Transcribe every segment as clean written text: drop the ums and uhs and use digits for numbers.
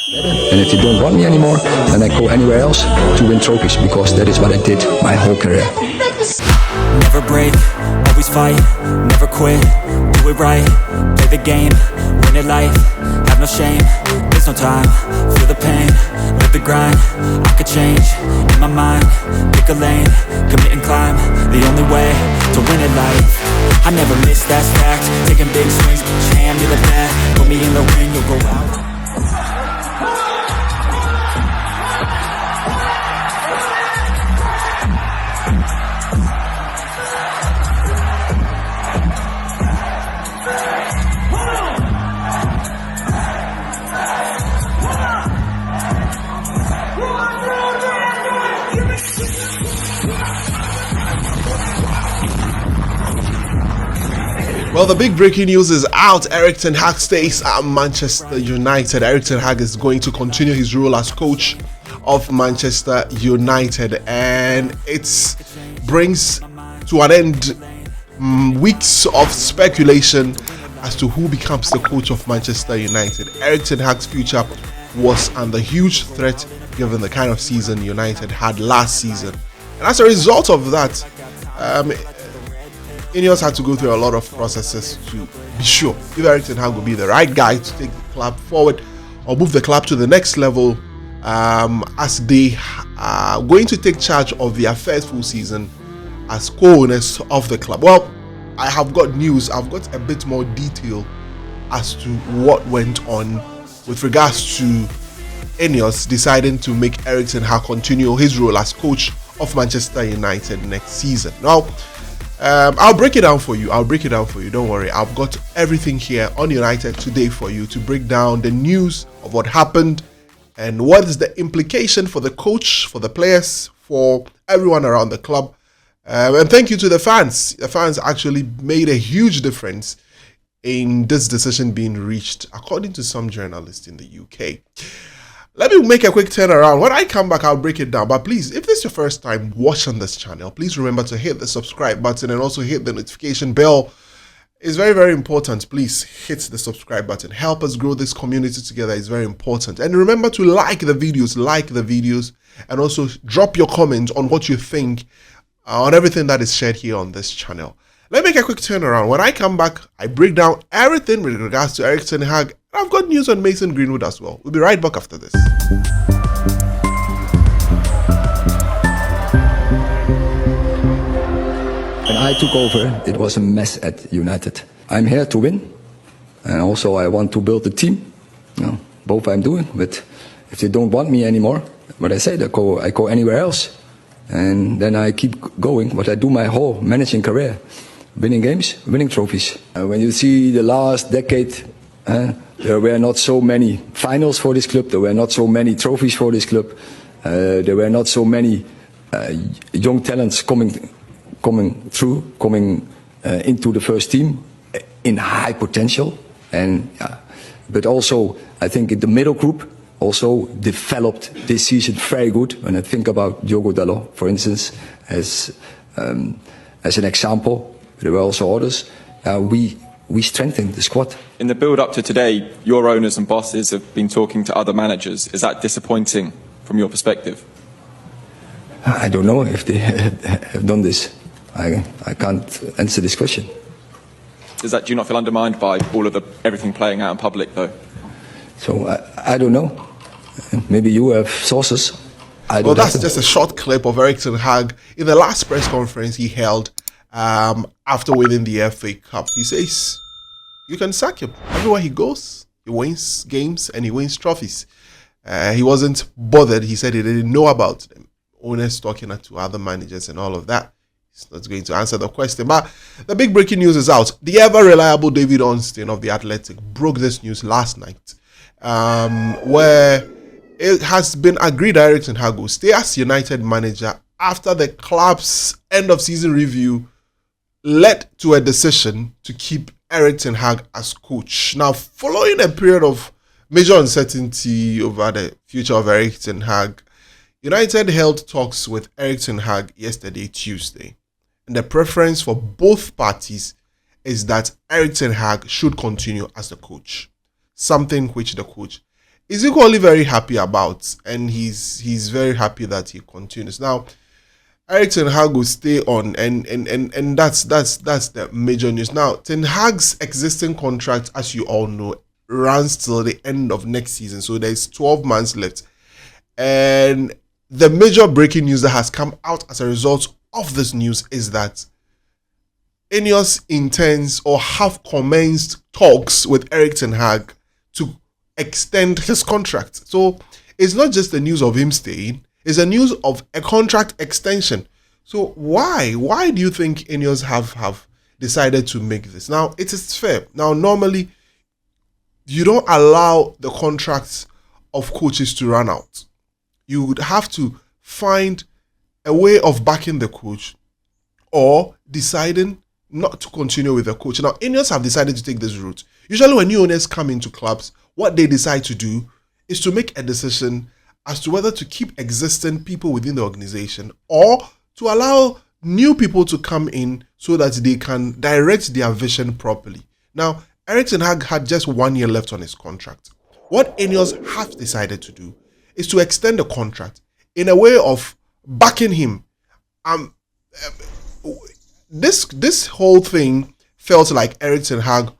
And if you don't want me anymore, then I go anywhere else to win trophies, because that is what I did my whole career. Never break, always fight, never quit, do it right, play the game, win it life, have no shame, there's no time, feel the pain, live the grind, I could change, in my mind, pick a lane, commit and climb, the only way to win it life. I never miss, that's fact, taking big swings, put your hand to the bat, put me in the ring, you'll go out. Well, the big breaking news is out. Erik Ten Hag stays at Manchester United. Erik Ten Hag is going to continue his role as coach of Manchester United, and it brings to an end weeks of speculation as to who becomes the coach of Manchester United. Erik Ten Hag's future was under huge threat given the kind of season United had last season, and as a result of that, INEOS had to go through a lot of processes to be sure if Erik Ten Hag will be the right guy to take the club forward or move the club to the next level, as they are going to take charge of their first full season as co-owners of the club. Well, I have got news. I've got a bit more detail as to what went on with regards to INEOS deciding to make Erik Ten Hag continue his role as coach of Manchester United next season. Now, I'll break it down for you. Don't worry. I've got everything here on United Today for you to break down the news of what happened and what is the implication for the coach, for the players, for everyone around the club. And thank you to the fans. The fans actually made a huge difference in this decision being reached, according to some journalists in the UK. Let me make a quick turnaround. When I come back, I'll break it down. But please, if this is your first time watching this channel, please remember to hit the subscribe button and also hit the notification bell. It's very, very important. Please hit the subscribe button. Help us grow this community together. It's very important. And remember to like the videos, and also drop your comments on what you think on everything that is shared here on this channel. Let me make a quick turnaround. When I come back, I break down everything with regards to Erik Ten Hag. And I've got news on Mason Greenwood as well. We'll be right back after this. When I took over, it was a mess at United. I'm here to win, and also I want to build a team. Both I'm doing, but if they don't want me anymore, what I said, I go anywhere else. And then I keep going, what I do my whole managing career. Winning games, winning trophies. When you see the last decade, there were not so many finals for this club, there were not so many trophies for this club, there were not so many young talents coming into the first team in high potential. And but also, I think in the middle group also developed this season very good. When I think about Diogo Dalot, for instance, as an example, there were also others. We strengthened the squad. In the build-up to today, your owners and bosses have been talking to other managers. Is that disappointing from your perspective? I don't know if they have done this. I can't answer this question. Do you not feel undermined by all of everything playing out in public, though? So I don't know. Maybe you have sources. Well, that's just a short clip of Erik Ten Hag in the last press conference he held after winning the FA Cup. He says you can sack him. Everywhere he goes, he wins games and he wins trophies. He wasn't bothered. He said he didn't know about them. Owners talking to other managers and all of that. He's not going to answer the question. But the big breaking news is out. The ever-reliable David Ornstein of The Athletic broke this news last night, where it has been agreed that Erik Ten Hag will stay as United manager after the club's end-of-season review led to a decision to keep Erik Ten Hag as coach. Now, following a period of major uncertainty over the future of Erik Ten Hag, United held talks with Erik Ten Hag yesterday, Tuesday. And the preference for both parties is that Erik Ten Hag should continue as the coach, something which the coach is equally very happy about, and he's very happy that he continues. Now, Erik Ten Hag will stay on, and that's the major news. Now, Ten Hag's existing contract, as you all know, runs till the end of next season, so there's 12 months left. And the major breaking news that has come out as a result of this news is that INEOS intends or have commenced talks with Erik Ten Hag to extend his contract. So it's not just the news of him staying, it's a news of a contract extension. So why do you think INEOS have decided to make this? Now, it is fair. Now, normally, you don't allow the contracts of coaches to run out. You would have to find a way of backing the coach or deciding not to continue with the coach. Now, INEOS have decided to take this route. Usually when new owners come into clubs, what they decide to do is to make a decision as to whether to keep existing people within the organization or to allow new people to come in so that they can direct their vision properly. Now, Erik Ten Hag had just 1 year left on his contract. What INEOS have decided to do is to extend the contract in a way of backing him. This whole thing felt like Erik Ten Hag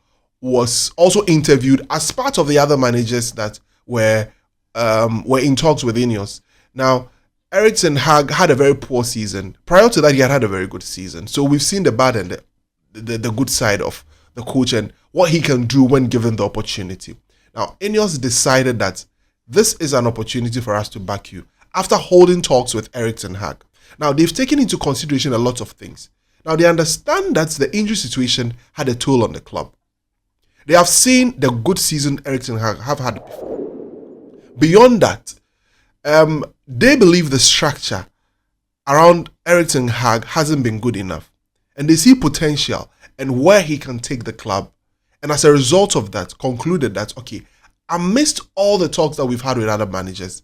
was also interviewed as part of the other managers that were in talks with INEOS. Now, Erik Ten Hag had a very poor season. Prior to that, he had a very good season. So we've seen the bad and the good side of the coach and what he can do when given the opportunity. Now, INEOS decided that this is an opportunity for us to back you after holding talks with Erik Ten Hag. Now, they've taken into consideration a lot of things. Now, they understand that the injury situation had a toll on the club. They have seen the good season Erik Ten Hag have had before. Beyond that, they believe the structure around Erik Ten Hag hasn't been good enough. And they see potential and where he can take the club. And as a result of that, concluded that, okay, amidst all the talks that we've had with other managers,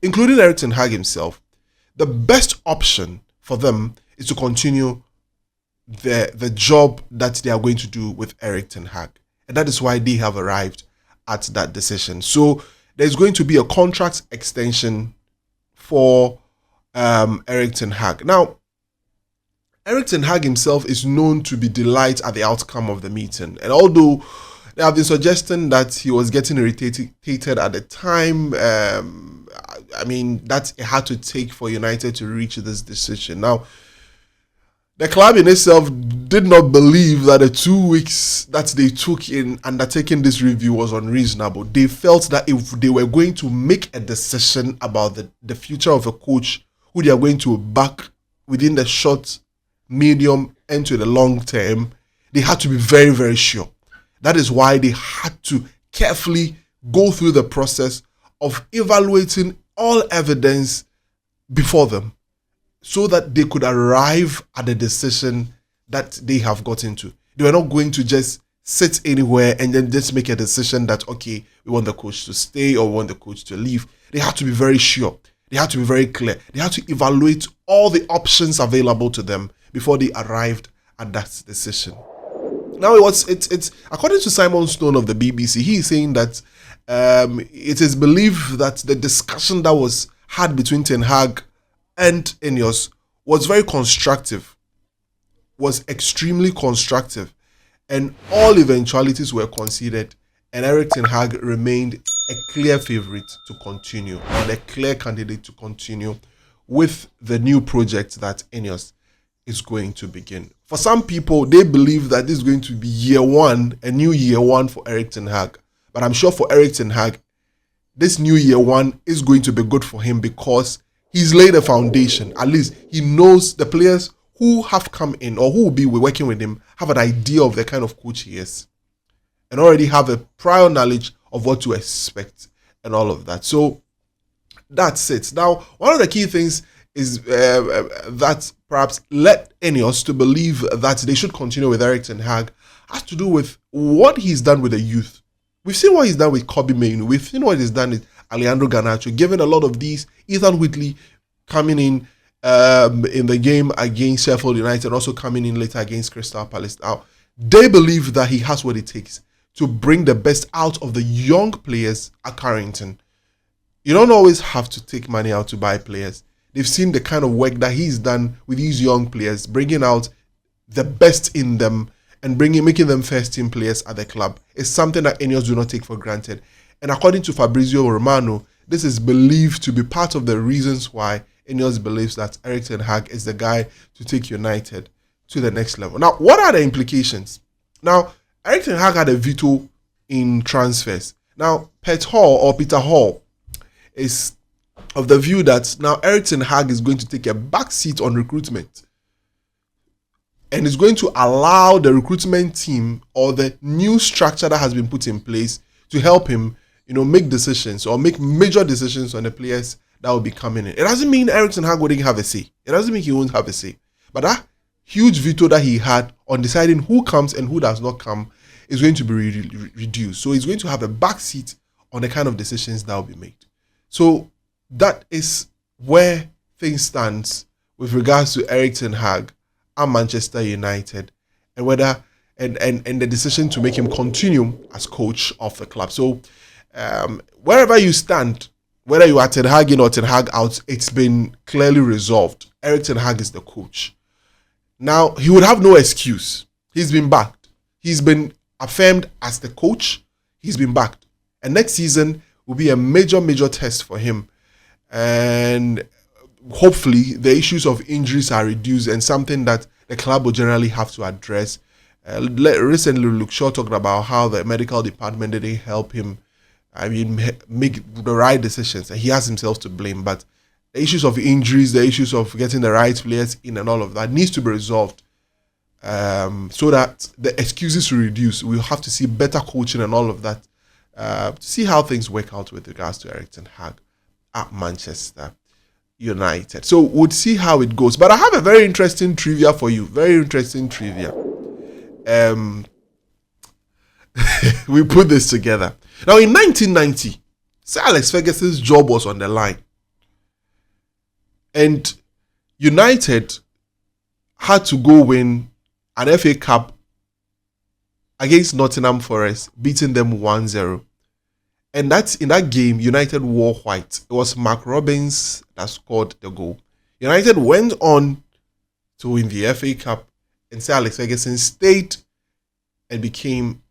including Erik Ten Hag himself, the best option for them is to continue the job that they are going to do with Erik Ten Hag. And that is why they have arrived at that decision. So there's going to be a contract extension for Erik Ten Hag. Now, Erik Ten Hag himself is known to be delighted at the outcome of the meeting. And although they have been suggesting that he was getting irritated at the time, I mean, that it had to take for United to reach this decision. Now, the club in itself did not believe that the 2 weeks that they took in undertaking this review was unreasonable. They felt that if they were going to make a decision about the future of a coach who they are going to back within the short, medium, and to the long term, they had to be very, very sure. That is why they had to carefully go through the process of evaluating all evidence before them, so that they could arrive at the decision that they have gotten to. They were not going to just sit anywhere and then just make a decision that, okay, we want the coach to stay or we want the coach to leave. They had to be very sure. They had to be very clear. They had to evaluate all the options available to them before they arrived at that decision. Now, it's according to Simon Stone of the BBC, he is saying that it is believed that the discussion that was had between Ten Hag and INEOS was very constructive, was extremely constructive, and all eventualities were considered, and Erik Ten Hag remained a clear favourite to continue, and a clear candidate to continue with the new project that INEOS is going to begin. For some people, they believe that this is going to be year one, a new year one for Erik Ten Hag. But I'm sure for Erik Ten Hag, this new year one is going to be good for him because he's laid a foundation. At least he knows the players who have come in or who will be working with him have an idea of the kind of coach he is and already have a prior knowledge of what to expect and all of that. So that's it. Now, one of the key things is that perhaps led INEOS to believe that they should continue with Erik Ten Hag has to do with what he's done with the youth. We've seen what he's done with Kobe Mainoo. We've seen what he's done with Alejandro Garnacho, given a lot of these. Ethan Whitley coming in the game against Sheffield United, also coming in later against Crystal Palace. Now, they believe that he has what it takes to bring the best out of the young players at Carrington. You don't always have to take money out to buy players. They've seen the kind of work that he's done with these young players, bringing out the best in them and making them first team players at the club. It's something that INEOS do not take for granted. And according to Fabrizio Romano, this is believed to be part of the reasons why INEOS believes that Erik Ten Hag is the guy to take United to the next level. Now, what are the implications? Now, Erik Ten Hag had a veto in transfers. Now, Peter Hall is of the view that now Erik Ten Hag is going to take a back seat on recruitment and is going to allow the recruitment team or the new structure that has been put in place to help him, make decisions or make major decisions on the players that will be coming in. It doesn't mean Erik Ten Hag wouldn't have a say. It doesn't mean he won't have a say. But that huge veto that he had on deciding who comes and who does not come is going to be reduced. So he's going to have a back seat on the kind of decisions that will be made. So that is where things stand with regards to Erik Ten Hag and Manchester United, and whether and the decision to make him continue as coach of the club. So wherever you stand, whether you are Ten Hag in or Ten Hag out, it's been clearly resolved. Erik Ten Hag is the coach. Now, he would have no excuse. He's been backed. He's been affirmed as the coach. He's been backed. And next season will be a major, major test for him. And hopefully the issues of injuries are reduced and something that the club will generally have to address. Recently, Luke Shaw talked about how the medical department didn't help him, make the right decisions. And he has himself to blame. But the issues of injuries, the issues of getting the right players in and all of that needs to be resolved so that the excuses will reduce. We'll have to see better coaching and all of that to see how things work out with regards to Erik Ten Hag at Manchester United. So we'll see how it goes. But I have a very interesting trivia for you. Very interesting trivia. We put this together. Now, in 1990, Sir Alex Ferguson's job was on the line. And United had to go win an FA Cup against Nottingham Forest, beating them 1-0. And that's in that game, United wore white. It was Mark Robbins that scored the goal. United went on to win the FA Cup, and Sir Alex Ferguson stayed and became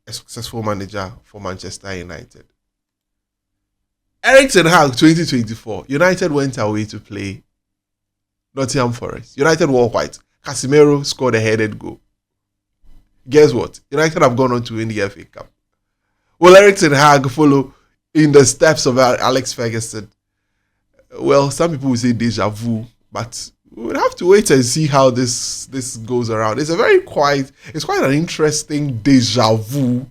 a successful manager for Manchester United. Erik Ten Hag 2024, United went away to play Nottingham Forest. United wore white. Casemiro scored a headed goal. Guess what? United have gone on to win the FA Cup. Will Erik Ten Hag follow in the steps of Alex Ferguson? Well, some people will say deja vu, but we'll have to wait and see how this goes around. It's quite an interesting deja vu,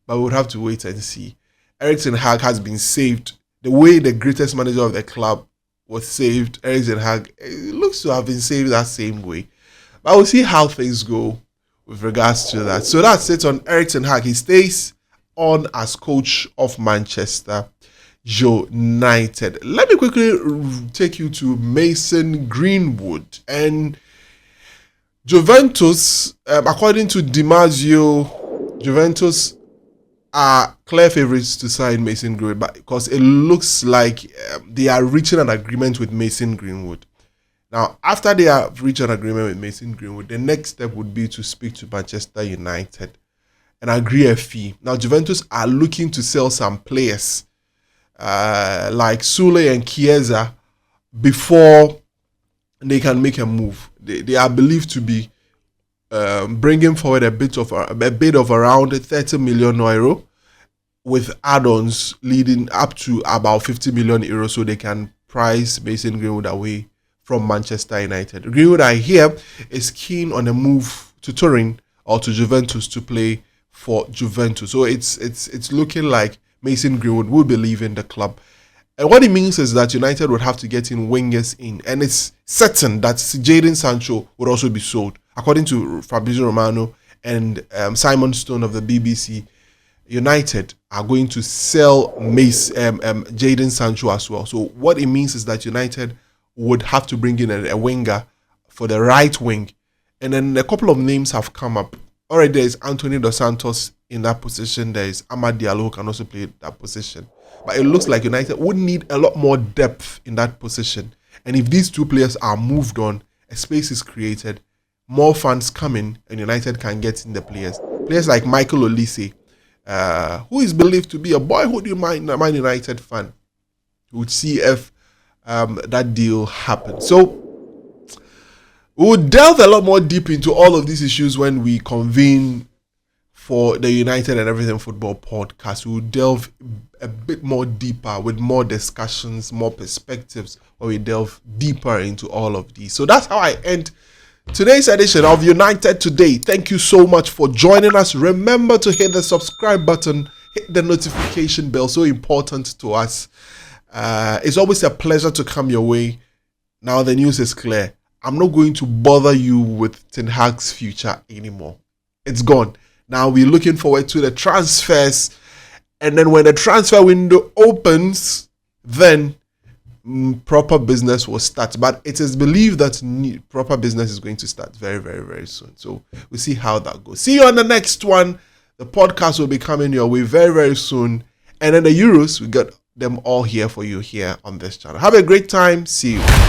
but we'll have to wait and see. Erik Ten Hag has been saved. The way the greatest manager of the club was saved, Erik Ten Hag looks to have been saved that same way. But we'll see how things go with regards to that. So that's it on Erik Ten Hag. He stays on as coach of Manchester United. Let me quickly take you to Mason Greenwood and Juventus. According to DiMaggio, Juventus are clear favourites to sign Mason Greenwood because it looks like they are reaching an agreement with Mason Greenwood. Now, after they have reached an agreement with Mason Greenwood, the next step would be to speak to Manchester United and agree a fee. Now, Juventus are looking to sell some players like Sule and Chiesa before they can make a move. They are believed to be bringing forward a bid of around 30 million euro with add-ons leading up to about 50 million euros so they can price Mason Greenwood away from Manchester United. Greenwood, I hear, is keen on a move to Turin or to Juventus to play for Juventus. So it's looking like Mason Greenwood will be leaving the club. And what it means is that United would have to get in wingers in. And it's certain that Jadon Sancho would also be sold. According to Fabrizio Romano and Simon Stone of the BBC, United are going to sell Jadon Sancho as well. So what it means is that United would have to bring in a winger for the right wing. And then a couple of names have come up. Already there is Anthony Dos Santos in that position. There is Amad Diallo who can also play that position. But it looks like United would need a lot more depth in that position. And if these two players are moved on, a space is created, more fans come in, and United can get in the players. Players like Michael Olise, who is believed to be a boyhood Man United fan. We'll see if that deal happens. So we'll delve a lot more deep into all of these issues when we convene for the United and Everything Football podcast. We'll delve a bit more deeper with more discussions, more perspectives, where we delve deeper into all of these. So that's how I end today's edition of United Today. Thank you so much for joining us. Remember to hit the subscribe button, hit the notification bell, so important to us. It's always a pleasure to come your way. Now the news is clear. I'm not going to bother you with Ten Hag's future anymore. It's gone. Now we're looking forward to the transfers, and then when the transfer window opens, then proper business will start. But it is believed that proper business is going to start very, very, very soon. So we'll see how that goes. See you on the next one. The podcast will be coming your way very, very soon. And then the Euros, we got them all here for you here on this channel. Have a great time. See you.